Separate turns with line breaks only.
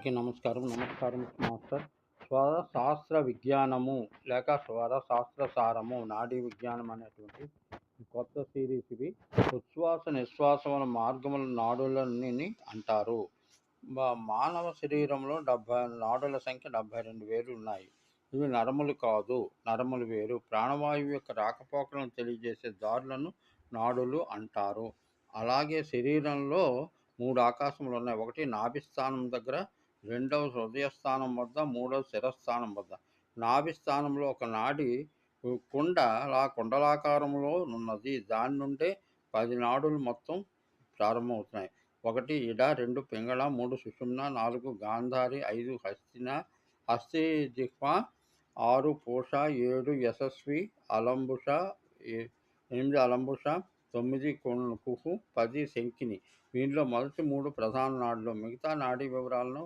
అందరికీ నమస్కారం. మాస్టర్. స్వర శాస్త్ర విజ్ఞానము లేక స్వర శాస్త్ర సారము నాడీ విజ్ఞానం అనేటువంటి కొత్త సిరీస్ ఇది. ఉచ్ఛ్వాస నిశ్వాసముల మార్గముల నాడులని అంటారు. మానవ శరీరంలో 70 నాడుల సంఖ్య 72,000 ఉన్నాయి. ఇవి నరములు కాదు, నరములు వేరు. ప్రాణవాయువు యొక్క రాకపోకలను తెలియజేసే దారులను నాడులు అంటారు. అలాగే శరీరంలో 3 ఆకాశములు ఉన్నాయి. ఒకటి నాభిస్థానం దగ్గర, రెండవ హృదయస్థానం వద్ద, మూడవ శిరస్థానం వద్ద. నాభిస్థానంలో ఒక నాడి కుండలాకారంలో ఉన్నది. దాని నుండే 10 నాడులు మొత్తం ప్రారంభమవుతున్నాయి. 1 ఇడ, 2 పింగళ, 3 సుషుమ్న, 4 గాంధారి, 5 హస్తి జిహ్వ, 6 పూష, 7 యశస్వి, అలంబుష, 8 అలంబుష, 9 కుహు, 10 శంకిని. దీనిలో మొదటి 3 ప్రధాన నాడులు. మిగతా నాడీ వివరాలను